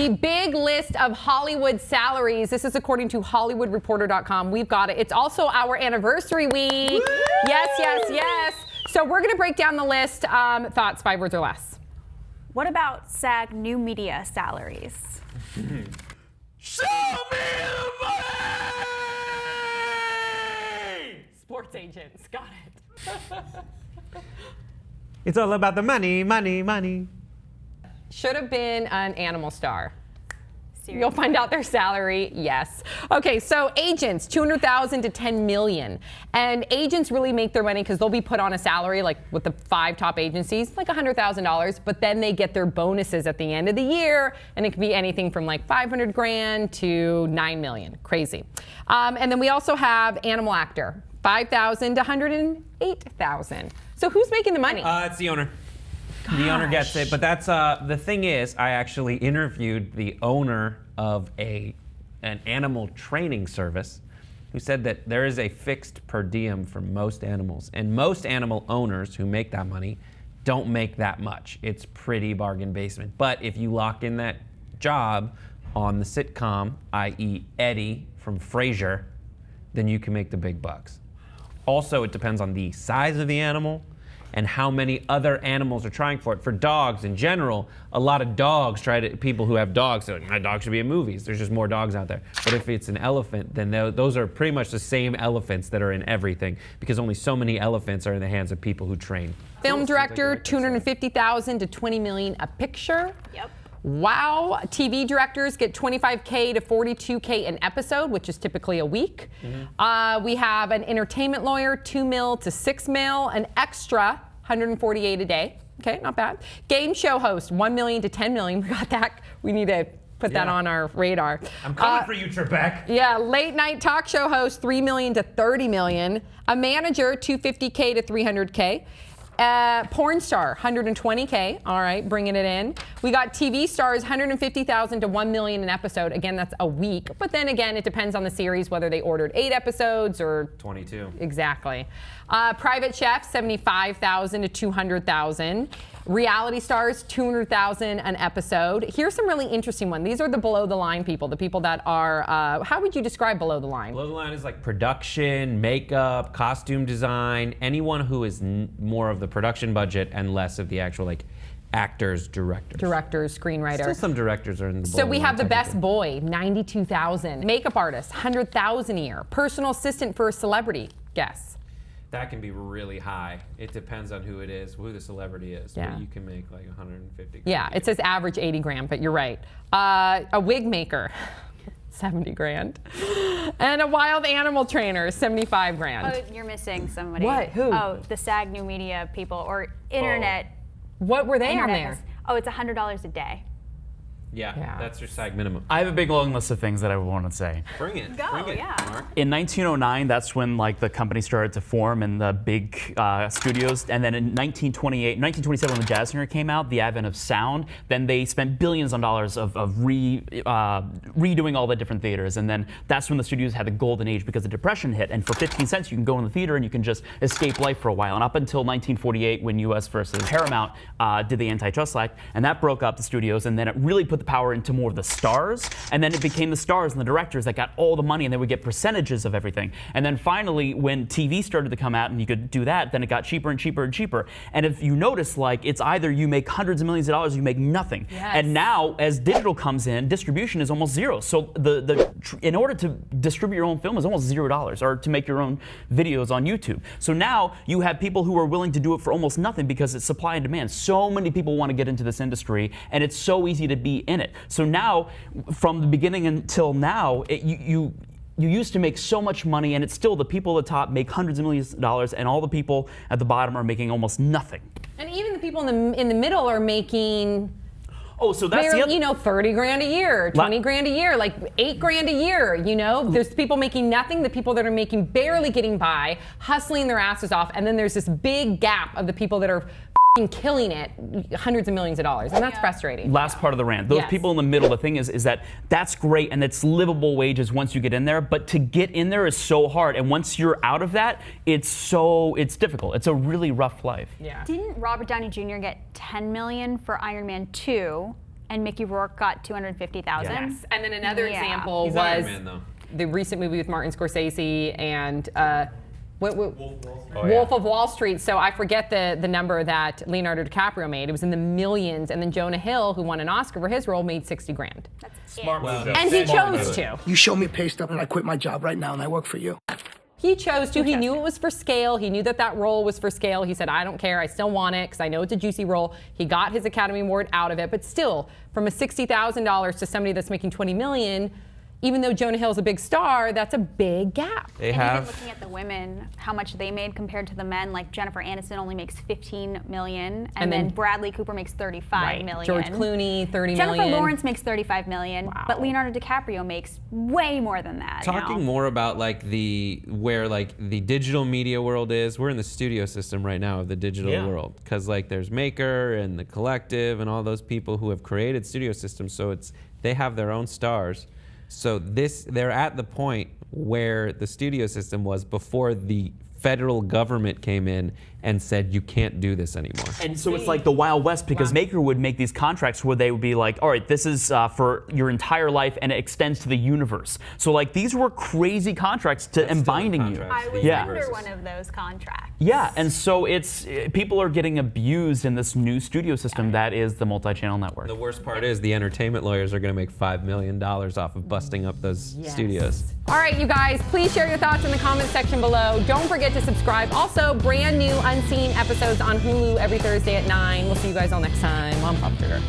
The big list of Hollywood salaries. This is according to HollywoodReporter.com. We've got it. It's also our anniversary week. Woo! Yes. So we're going to break down the list. Thoughts, 5 words or less. What about SAG new media salaries? Show me the money! Sports agents. Got it. It's all about the money, money, money. Should have been an animal star. Seriously? You'll find out their salary, yes. Okay, so agents, $200,000 to $10 million. And agents really make their money because they'll be put on a salary, like with the 5 top agencies, like $100,000, but then they get their bonuses at the end of the year, and it can be anything from like $500,000 to $9 million. Crazy. And then we also have animal actor, $5,000 to $108,000. So who's making the money? It's the owner. Gosh. The owner gets it, but that's the thing is, I actually interviewed the owner of an animal training service, who said that there is a fixed per diem for most animals, and most animal owners who make that money don't make that much. It's pretty bargain basement. But if you lock in that job on the sitcom, i.e. Eddie from Frasier, then you can make the big bucks. Also, it depends on the size of the animal and how many other animals are trying for it. For dogs in general, a lot of people who have dogs, so my dog should be in movies. There's just more dogs out there. But if it's an elephant, then those are pretty much the same elephants that are in everything, because only so many elephants are in the hands of people who train. Film director, $250,000 to $20 million a picture. Yep. Wow. TV directors get $25K to $42K an episode, which is typically a week. Mm-hmm. We have an entertainment lawyer, $2 million to $6 million, an extra, $148 a day. Okay, not bad. Game show host, $1 million to $10 million. We got that. We need to put that on our radar. I'm coming for you, Trebek. Yeah, late night talk show host, $3 million to $30 million. A manager, $250K to $300K. Porn star, $120K. All right, bringing it in. We got TV stars, $150,000 to $1 million an episode. Again, that's a week. But then again, it depends on the series, whether they ordered 8 episodes or 22. Exactly. Private chefs, $75,000 to $200,000. Reality stars, $200,000 an episode. Here's some really interesting ones. These are the below the line people, the people that are, how would you describe below the line? Below the line is like production, makeup, costume design, anyone who is more of the production budget and less of the actual like actors, directors, screenwriters. Still some directors are in the So we have the best boy, $92,000. Makeup artist, $100,000 a year. Personal assistant for a celebrity, guess. That can be really high. It depends on who it is, who the celebrity is. Yeah. But you can make like 150. Yeah, it says average 80 grand, but you're right. A wig maker, 70 grand. And a wild animal trainer, 75 grand. Oh, you're missing somebody. What? Who? Oh, the SAG new media people or internet. What were they on there? Oh, it's $100 a day. Yeah, that's your SAG minimum. I have a big long list of things that I want to say. Bring it. Go, Bring it, yeah. Mark. In 1909, that's when like the company started to form and the big studios. And then in 1927, when the Jazz Singer came out, the advent of sound, then they spent billions of dollars of redoing all the different theaters. And then that's when the studios had the golden age because the Depression hit. And for 15 cents, you can go in the theater and you can just escape life for a while. And up until 1948, when US versus Paramount did the Antitrust Act, and that broke up the studios, and then it really put the power into more of the stars, and then it became the stars and the directors that got all the money, and they would get percentages of everything. And then finally, when TV started to come out and you could do that, then it got cheaper and cheaper and cheaper. And if you notice, like, it's either you make hundreds of millions of dollars or you make nothing. Yes. And now, as digital comes in, distribution is almost zero. So in order to distribute your own film is almost $0, or to make your own videos on YouTube. So now you have people who are willing to do it for almost nothing because it's supply and demand. So many people want to get into this industry, and it's so easy to be in it. So now, from the beginning until now, you used to make so much money, and it's still the people at the top make hundreds of millions of dollars, and all the people at the bottom are making almost nothing. And even the people in the middle are making, oh, so that's you know, 30 grand a year, 20 grand a year, like 8 grand a year, you know? There's people making nothing, the people that are making barely getting by, hustling their asses off, and then there's this big gap of the people that are killing it, hundreds of millions of dollars, and that's frustrating. Last part of the rant. Those people in the middle, the thing is that that's great and it's livable wages once you get in there, but to get in there is so hard, and once you're out of that, it's difficult. It's a really rough life. Yeah. Didn't Robert Downey Jr. get $10 million for Iron Man 2? and Mickey Rourke got $250,000. Yes. And then another Yeah. example He's was Iron Man, though. the recent movie with Martin Scorsese and Oh, Wolf of Wall Street. So I forget the number that Leonardo DiCaprio made. It was in the millions. And then Jonah Hill, who won an Oscar for his role, made 60 grand. That's Smart it. move. And he chose to. You show me a pay stub and I quit my job right now and I work for you. He chose to. He knew it was for scale. He knew that role was for scale. He said, I don't care. I still want it because I know it's a juicy role. He got his Academy Award out of it. But still, from a $60,000 to somebody that's making $20 million, even though Jonah Hill's a big star, that's a big gap. They And have. even looking at the women, how much they made compared to the men, like Jennifer Aniston only makes $15 million, and then then- Bradley Cooper makes $35 million. George Clooney, $30 Jennifer million. Lawrence makes $35 million, Wow. but Leonardo DiCaprio makes way more than that. Talking now. more about like where like the digital media world is. We're in the studio system right now of the digital world because like there's Maker and the Collective and all those people who have created studio systems. So they have their own stars. So they're at the point where the studio system was before the federal government came in and said you can't do this anymore. And so it's like the Wild West because Maker would make these contracts where they would be like, all right, this is for your entire life and it extends to the universe. So like these were crazy contracts and binding you. I was Yeah. under one of those contracts. Yeah, and so people are getting abused in this new studio system that is the multi-channel network. The worst part is the entertainment lawyers are going to make $5 million off of busting up those studios. All right, you guys, please share your thoughts in the comment section below. Don't forget to subscribe. Also, brand new Unseen episodes on Hulu every Thursday at 9. We'll see you guys all next time. I'm Pop Sugar.